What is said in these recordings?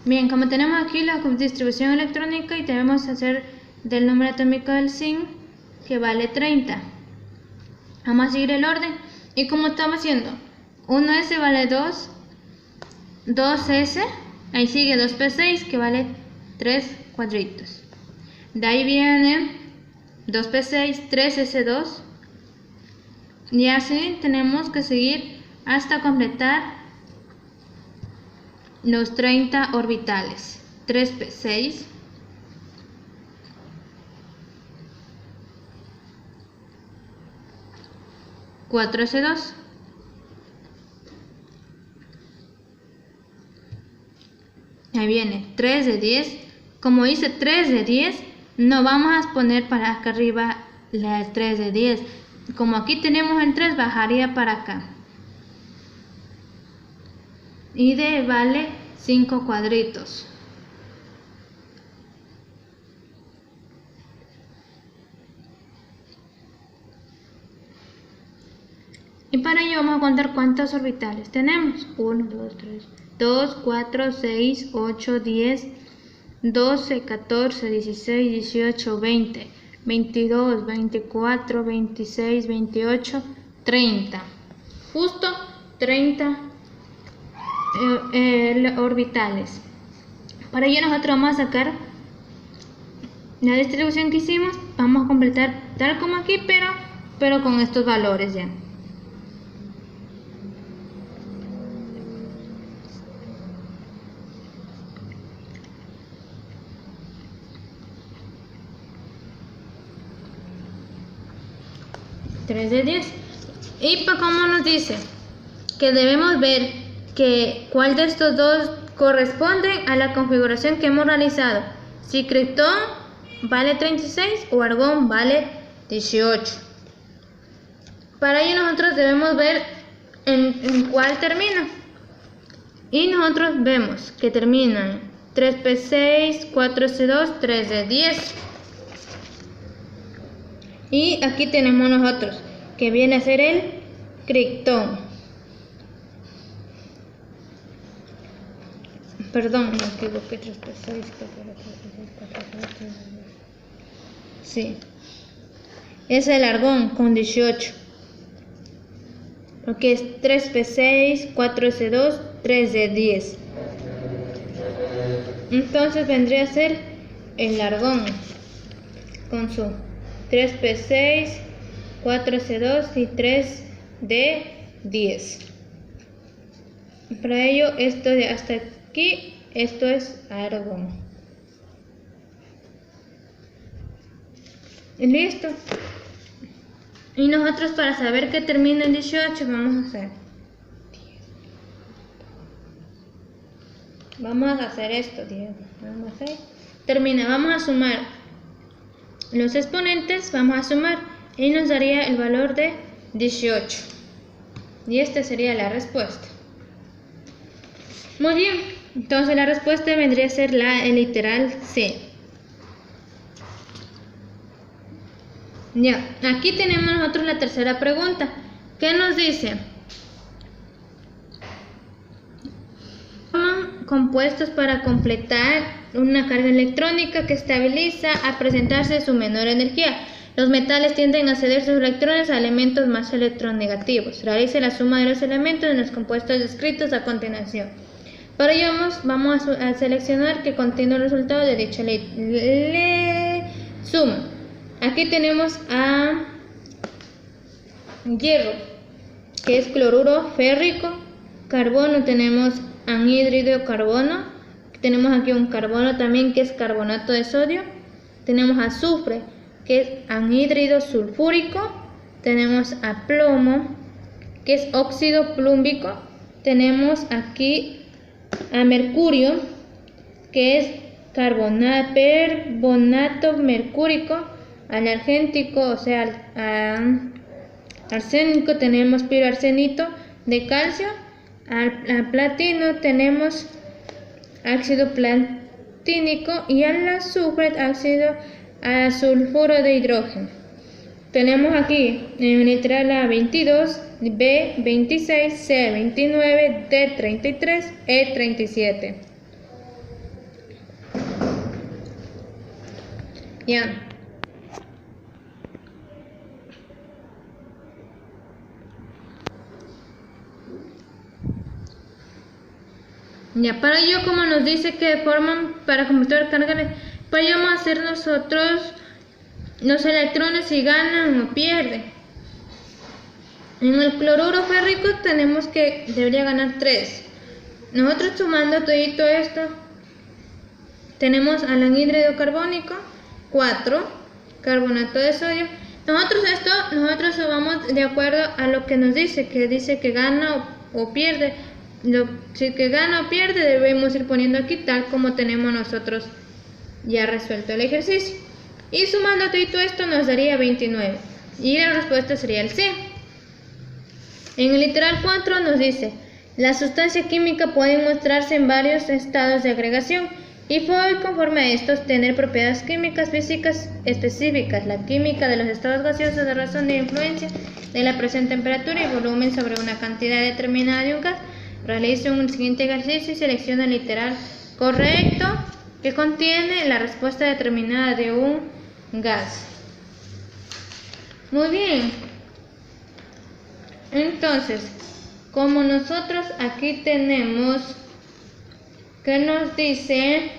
Bien, como tenemos aquí la distribución electrónica y debemos hacer del número atómico del zinc que vale 30. Vamos a seguir el orden. Y como estamos haciendo, 1s vale 2, 2s, ahí sigue 2p6 que vale 3 cuadritos. De ahí viene 2p6, 3s2. Y así tenemos que seguir hasta completar los 30 orbitales. 3p6, 4s2, ahí viene 3 de 10. Como dice 3 de 10, no vamos a poner para acá arriba la 3 de 10. Como aquí tenemos el 3, bajaría para acá. Y de vale 5 cuadritos. Y para ello vamos a contar cuántos orbitales tenemos. 1, 2, 3, 2, 4, 6, 8, 10, 12, 14, 16, 18, 20, 22, 24, 26, 28, 30. Justo 30 orbitales. Para ello nosotros vamos a sacar la distribución que hicimos. Vamos a completar tal como aquí, pero con estos valores ya. $3 de 10. Y como nos dice que debemos ver que cuál de estos dos corresponde a la configuración que hemos realizado, si criptón vale 36 o argón vale 18. Para ello nosotros debemos ver en cuál termina, y nosotros vemos que terminan 3p6, 4c2, 3 de 10. Y aquí tenemos nosotros que viene a ser el criptón. Perdón, me equivoqué, 3p6, 4p6, sí, es el argón con 18. Lo que es 3p6, 4c2, 3 de 10. Entonces vendría a ser el argón con su 3p6, 4c2 y 3 de 10. Para ello, esto de hasta aquí, esto es argón. Listo. Y nosotros, para saber que termina en 18, vamos a hacer esto, termina, vamos a sumar los exponentes, vamos a sumar y nos daría el valor de 18. Y esta sería la respuesta. Muy bien, entonces la respuesta vendría a ser el literal C. Ya, aquí tenemos nosotros la tercera pregunta. ¿Qué nos dice? Compuestos para completar una carga electrónica que estabiliza a presentarse su menor energía. Los metales tienden a ceder sus electrones a elementos más electronegativos. Realice la suma de los elementos en los compuestos descritos a continuación. Para ello vamos a seleccionar que contiene el resultado de dicha suma. Aquí tenemos a hierro, que es cloruro férrico. Carbono, tenemos anhídrido de carbono. Tenemos aquí un carbono también, que es carbonato de sodio. Tenemos azufre, que es anhídrido sulfúrico. Tenemos a plomo, que es óxido plúmbico. Tenemos aquí a mercurio, que es carbonato mercúrico. Al argéntico, o sea, arsénico, tenemos piroarsenito de calcio. Al platino tenemos ácido platínico, y al azufre ácido sulfuro de hidrógeno. Tenemos aquí en literal A22, B26, C29, D33, E37. Ya. Ya, para ello, como nos dice que forman para completar carga, para ello vamos a hacer nosotros los electrones si ganan o pierden. En el cloruro férrico tenemos que debería ganar 3. Nosotros sumando todo esto, tenemos al anhídrido carbónico 4, carbonato de sodio. Nosotros vamos de acuerdo a lo que nos dice que gana o pierde. Si que gana o pierde debemos ir poniendo aquí tal como tenemos nosotros ya resuelto el ejercicio. Y sumando todo esto nos daría 29. Y la respuesta sería el C. En el literal 4 nos dice, la sustancia química puede mostrarse en varios estados de agregación y puede conforme a estos tener propiedades químicas físicas específicas. La química de los estados gaseosos de razón de influencia de la presión, temperatura y volumen sobre una cantidad determinada de un gas. Realice un siguiente ejercicio y selecciona el literal correcto que contiene la respuesta determinada de un gas. Muy bien. Entonces, como nosotros aquí tenemos que nos dice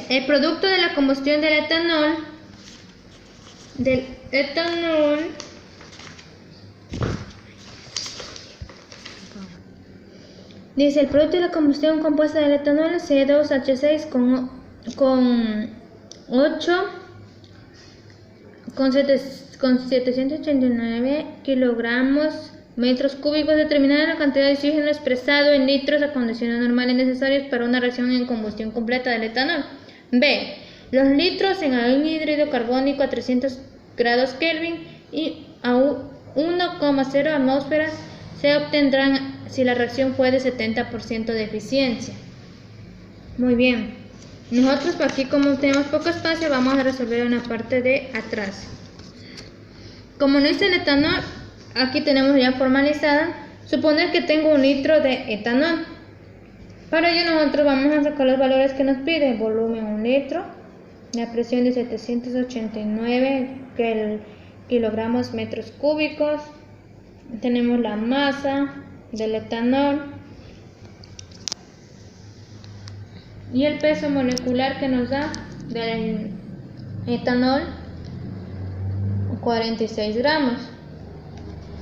el producto de la combustión del etanol dice el producto de la combustión compuesta del etanol C2H6 con 789 kilogramos metros cúbicos, determinada la cantidad de oxígeno expresado en litros a condiciones normales necesarios para una reacción en combustión completa del etanol. B. Los litros en anhídrido carbónico a 300 grados Kelvin y a 1,0 atmósferas se obtendrán si la reacción fue de 70% de eficiencia. Muy bien. Nosotros aquí, como tenemos poco espacio, vamos a resolver una parte de atrás. Como no dice el etanol, aquí tenemos ya formalizada. Suponer que tengo 1 litro de etanol. Para ello nosotros vamos a sacar los valores que nos pide. Volumen 1 litro. La presión de 789 kilogramos metros cúbicos. Tenemos la masa del etanol. Y el peso molecular que nos da del etanol, 46 gramos.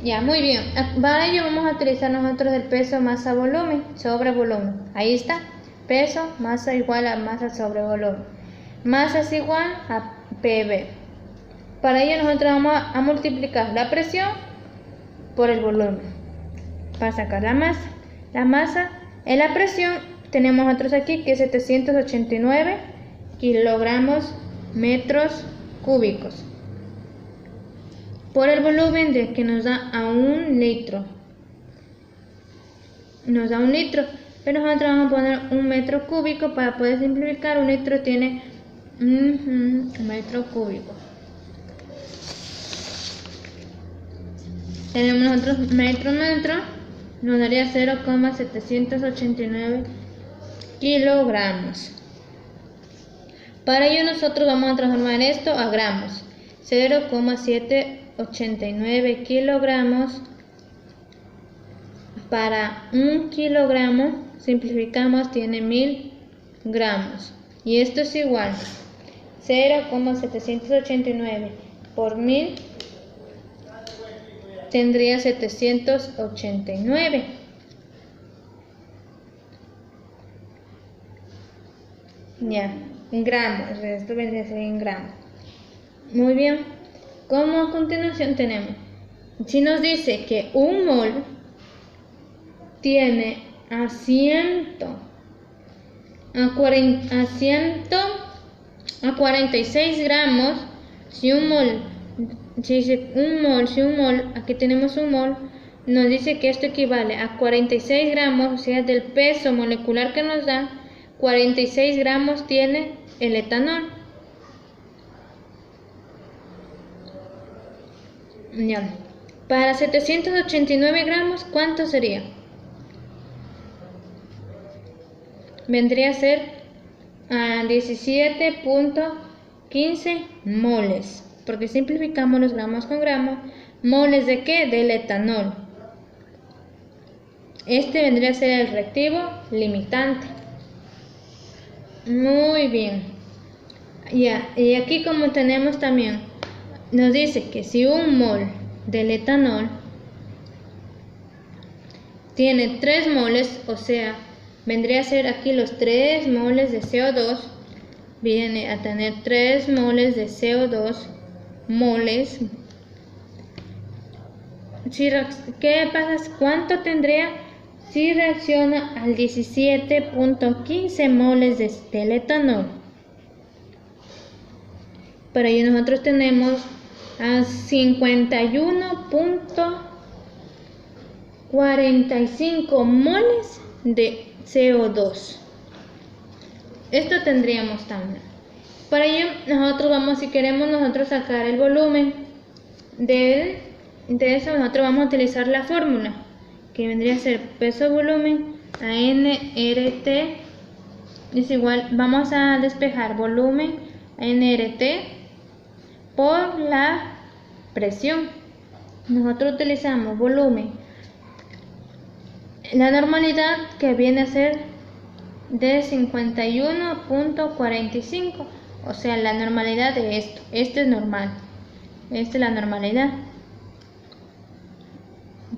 Ya, muy bien. Para ello vamos a utilizar nosotros el peso masa volumen sobre volumen. Ahí está. Peso, masa igual a masa sobre volumen. Masa es igual a PV. Para ello nosotros vamos a multiplicar la presión por el volumen. Para sacar la masa. La masa en la presión tenemos otros aquí que es 789 kilogramos metros cúbicos. Por el volumen de que nos da a 1 litro. Nos da 1 litro. Pero nosotros vamos a poner 1 metro cúbico para poder simplificar. 1 litro tiene 1 metro cúbico. Tenemos nosotros metro. Nos daría 0,789 kilogramos. Para ello nosotros vamos a transformar esto a gramos. 0,789 kilogramos para 1 kilogramo, simplificamos, tiene 1000 gramos. Y esto es igual 0,789 por 1000 tendría 789. Ya, en gramos, esto vendría a ser en gramos. Muy bien, como a continuación tenemos, si nos dice que 1 mol tiene a 46 gramos, si un mol, aquí tenemos 1 mol, nos dice que esto equivale a 46 gramos, o sea, del peso molecular que nos da, 46 gramos tiene el etanol. Ya. Para 789 gramos, ¿cuánto sería? vendría a ser 17.15 moles, porque simplificamos los gramos con gramos. ¿Moles de qué? Del etanol. Este vendría a ser el reactivo limitante. Muy bien. Ya, y aquí como tenemos también, nos dice que si un mol del etanol tiene 3 moles, o sea, vendría a ser aquí los 3 moles de CO2, viene a tener 3 moles de CO2, moles. ¿Qué pasa? ¿Cuánto tendría si reacciona al 17.15 moles del etanol? Para ello nosotros tenemos a 51.45 moles de CO2. Esto tendríamos también. Para ello nosotros vamos, si queremos nosotros sacar el volumen de eso, nosotros vamos a utilizar la fórmula que vendría a ser peso volumen a nRT es igual, vamos a despejar volumen a nRT por la presión. Nosotros utilizamos volumen, la normalidad, que viene a ser de 51.45, o sea, la normalidad de esto. Este es normal, esta es la normalidad,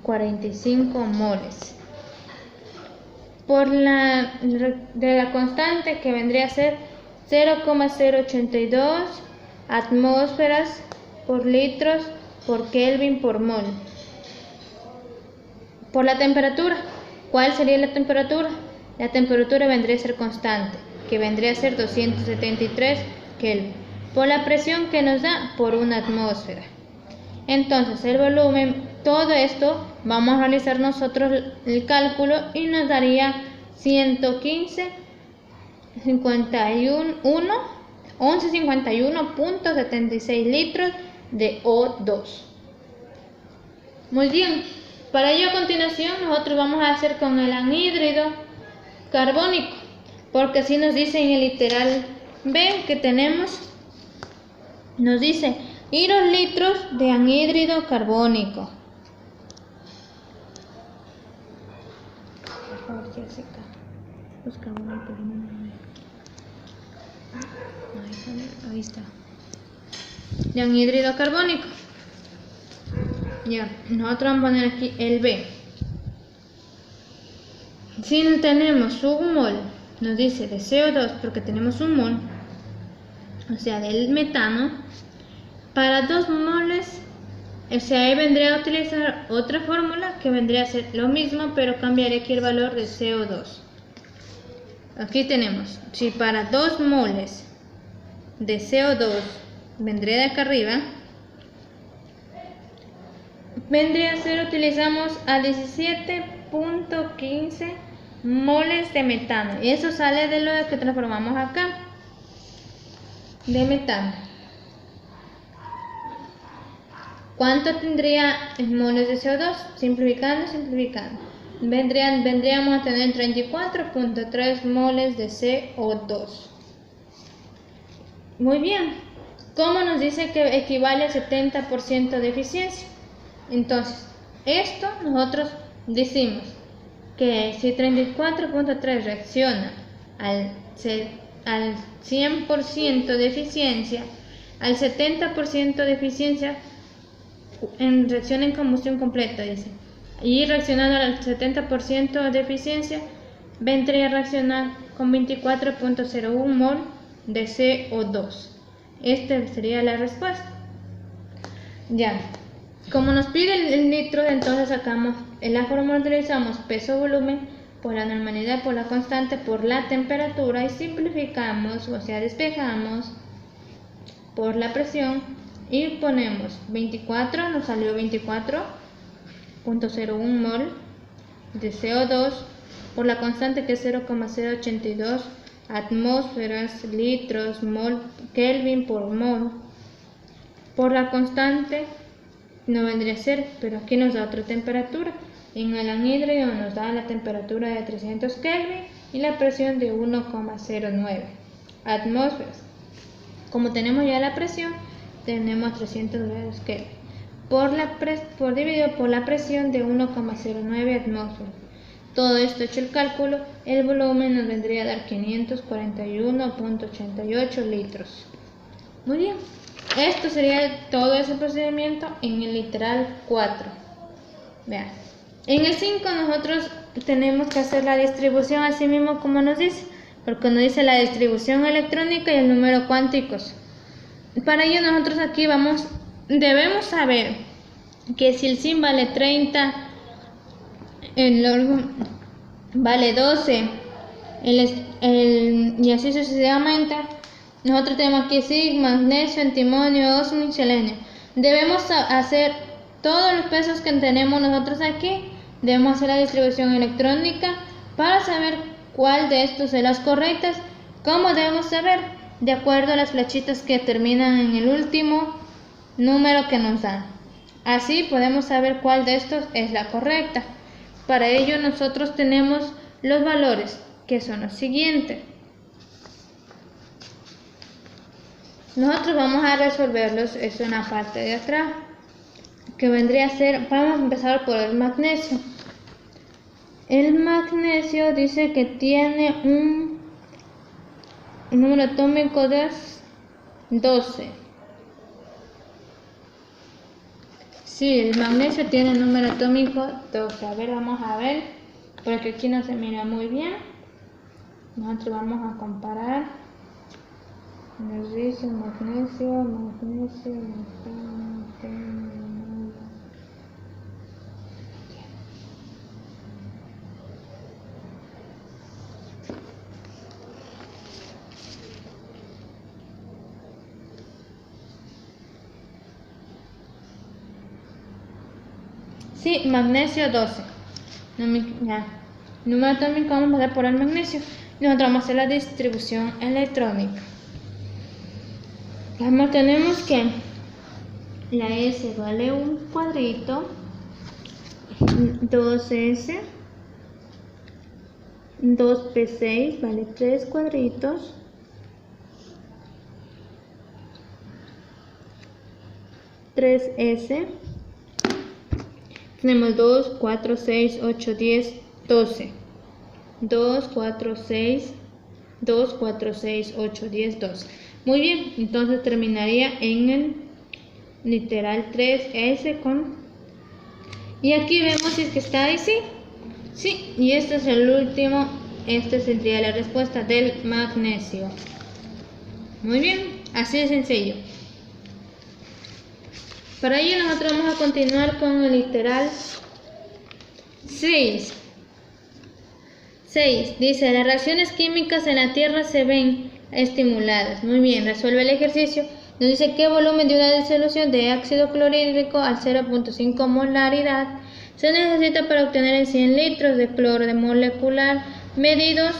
45 moles por la constante, que vendría a ser 0,082 atmósferas por litros por Kelvin por mol. Por la temperatura, ¿cuál sería la temperatura? La temperatura vendría a ser constante, que vendría a ser 273 Kelvin. Por la presión, que nos da por una atmósfera. Entonces el volumen, todo esto vamos a realizar nosotros el cálculo y nos daría 1151.76 litros de O2. Muy bien, para ello a continuación nosotros vamos a hacer con el anhídrido carbónico, porque así nos dice en el literal B que tenemos, nos dice y 2 litros de anhídrido carbónico. Por favor, Jessica, buscamos un pequeño. Ahí está. De anhídrido carbónico. Ya, nosotros vamos a poner aquí el B. Si no tenemos un mol, nos dice de CO2, porque tenemos un mol, o sea, del metano. Para 2 moles, o sea, ahí vendría a utilizar otra fórmula que vendría a ser lo mismo, pero cambiaría aquí el valor de CO2. Aquí tenemos, si para 2 moles de CO2 vendría de acá arriba, vendría a ser, utilizamos a 17.15 moles de metano, y eso sale de lo que transformamos acá, de metano. ¿Cuánto tendría en moles de CO2? Simplificando. Vendríamos a tener 34.3 moles de CO2. Muy bien. ¿Cómo nos dice que equivale al 70% de eficiencia? Entonces, esto nosotros decimos que si 34.3 reacciona al 100% de eficiencia, al 70% de eficiencia, en reacción en combustión completa, dice, y reaccionando al 70% de eficiencia, vendría a reaccionar con 24.01 mol de CO2. Esta sería la respuesta. Ya, como nos pide el litro, entonces sacamos en la fórmula, utilizamos peso volumen por la normalidad, por la constante, por la temperatura, y simplificamos, o sea, despejamos por la presión. Y ponemos 24, nos salió 24.01 mol de CO2 por la constante, que es 0,082 atmósferas, litros, mol, Kelvin por mol. Por la constante no vendría a ser, pero aquí nos da otra temperatura. En el anhídrido nos da la temperatura de 300 Kelvin y la presión de 1,09 atmósferas. Como tenemos ya la presión, tenemos 300 grados Kelvin dividido por la presión de 1,09 atmósferas. Todo esto hecho el cálculo, el volumen nos vendría a dar 541.88 litros. Muy bien, esto sería todo ese procedimiento en el literal 4. Vean, en el 5 nosotros tenemos que hacer la distribución así mismo como nos dice, porque nos dice la distribución electrónica y el número cuánticos. Para ello nosotros aquí debemos saber que si el sin vale 30, el órgano vale 12, y así sucesivamente. Nosotros tenemos aquí zinc, magnesio, antimonio, osmio y selenio. Debemos hacer todos los pesos que tenemos nosotros aquí. Debemos hacer la distribución electrónica para saber cuál de estos son las correctas. ¿Cómo debemos saber? De acuerdo a las flechitas que terminan en el último número que nos dan. Así podemos saber cuál de estos es la correcta. Para ello nosotros tenemos los valores, que son los siguientes. Nosotros vamos a resolverlos, eso en la parte de atrás, que vendría a ser, vamos a empezar por el magnesio. El magnesio dice que tiene un número atómico de 12. Sí, el magnesio tiene un número atómico 12. A ver, vamos a ver, porque aquí no se mira muy bien. Nosotros vamos a comparar. Nos dice magnesio. Sí, magnesio 12. Número atómico, vamos a dar por el magnesio. Nosotros vamos a hacer la distribución electrónica. Tenemos que la S vale un cuadrito, 2S, 2P6 vale 3 cuadritos, 3S, tenemos 2, 4, 6, 8, 10, 12, 2, 4, 6, 2, 4, 6, 8, 10, 12. Muy bien, entonces terminaría en el literal 3S con... Y aquí vemos si es que está ahí, sí. Sí, y este es el último, esta sería la respuesta del magnesio. Muy bien, así de sencillo. Para ello nosotros vamos a continuar con el literal 6. 6. Dice, las reacciones químicas en la Tierra se ven estimuladas. Muy bien, resuelve el ejercicio. Nos dice qué volumen de una disolución de ácido clorhídrico al 0.5 molaridad se necesita para obtener en 100 litros de cloro de molecular medidos